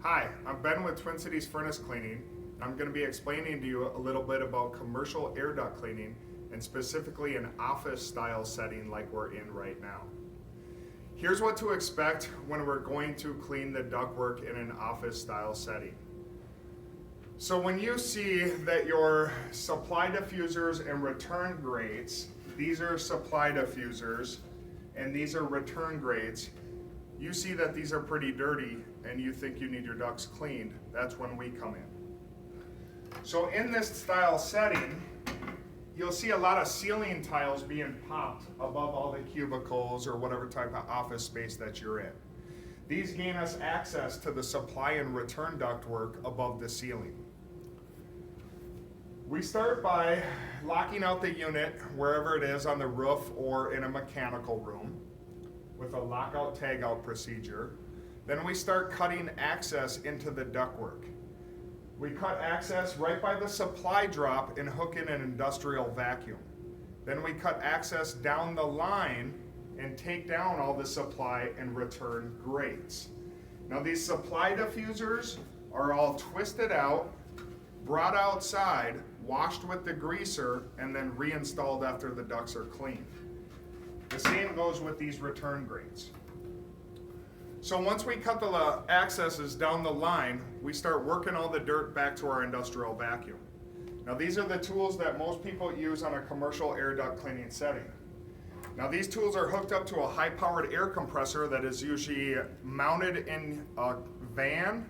Hi, I'm Ben with Twin Cities Furnace Cleaning. I'm going to be explaining to you a little bit about commercial air duct cleaning and specifically an office style setting like we're in right now. Here's what to expect when we're going to clean the ductwork in an office style setting. So when you see that your supply diffusers and return grates, these are supply diffusers and these are return grates, you see that these are pretty dirty and you think you need your ducts cleaned, that's when we come in. So in this style setting, you'll see a lot of ceiling tiles being popped above all the cubicles or whatever type of office space that you're in. These gain us access to the supply and return ductwork above the ceiling. We start by locking out the unit wherever it is on the roof or in a mechanical room with a lockout tagout procedure. Then we start cutting access into the ductwork. We cut access right by the supply drop and hook in an industrial vacuum. Then we cut access down the line and take down all the supply and return grates. Now these supply diffusers are all twisted out, brought outside, washed with the greaser, and then reinstalled after the ducts are cleaned. The same goes with these return grates. So once we cut the accesses down the line, we start working all the dirt back to our industrial vacuum. Now these are the tools that most people use on a commercial air duct cleaning setting. Now these tools are hooked up to a high-powered air compressor that is usually mounted in a van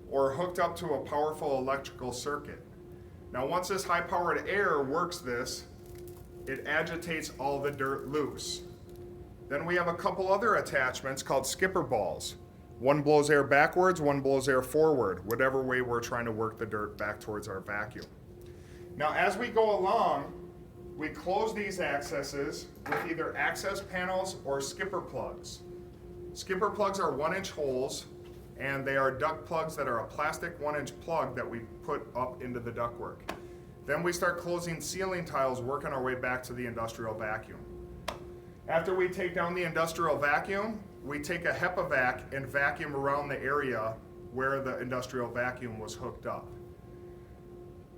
or hooked up to a powerful electrical circuit. Now once this high-powered air works this, it agitates all the dirt loose. Then we have a couple other attachments called skipper balls. One blows air backwards, one blows air forward, whatever way we're trying to work the dirt back towards our vacuum. Now as we go along, we close these accesses with either access panels or skipper plugs. Skipper plugs are 1-inch holes, and they are duct plugs that are a plastic 1-inch plug that we put up into the ductwork. Then we start closing ceiling tiles, working our way back to the industrial vacuum. After we take down the industrial vacuum, we take a HEPA vac and vacuum around the area where the industrial vacuum was hooked up.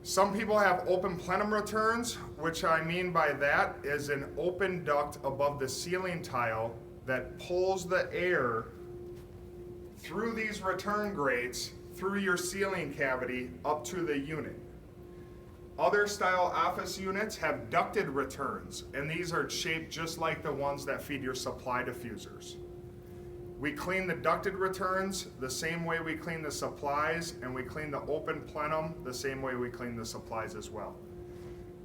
Some people have open plenum returns, which I mean by that is an open duct above the ceiling tile that pulls the air through these return grates, through your ceiling cavity, up to the unit. Other style office units have ducted returns, and these are shaped just like the ones that feed your supply diffusers. We clean the ducted returns the same way we clean the supplies, and we clean the open plenum the same way we clean the supplies as well.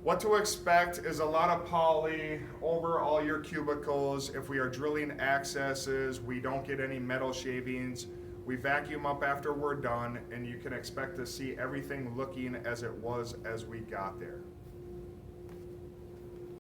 What to expect is a lot of poly over all your cubicles. If we are drilling accesses, we don't get any metal shavings. We vacuum up after we're done, and you can expect to see everything looking as it was as we got there.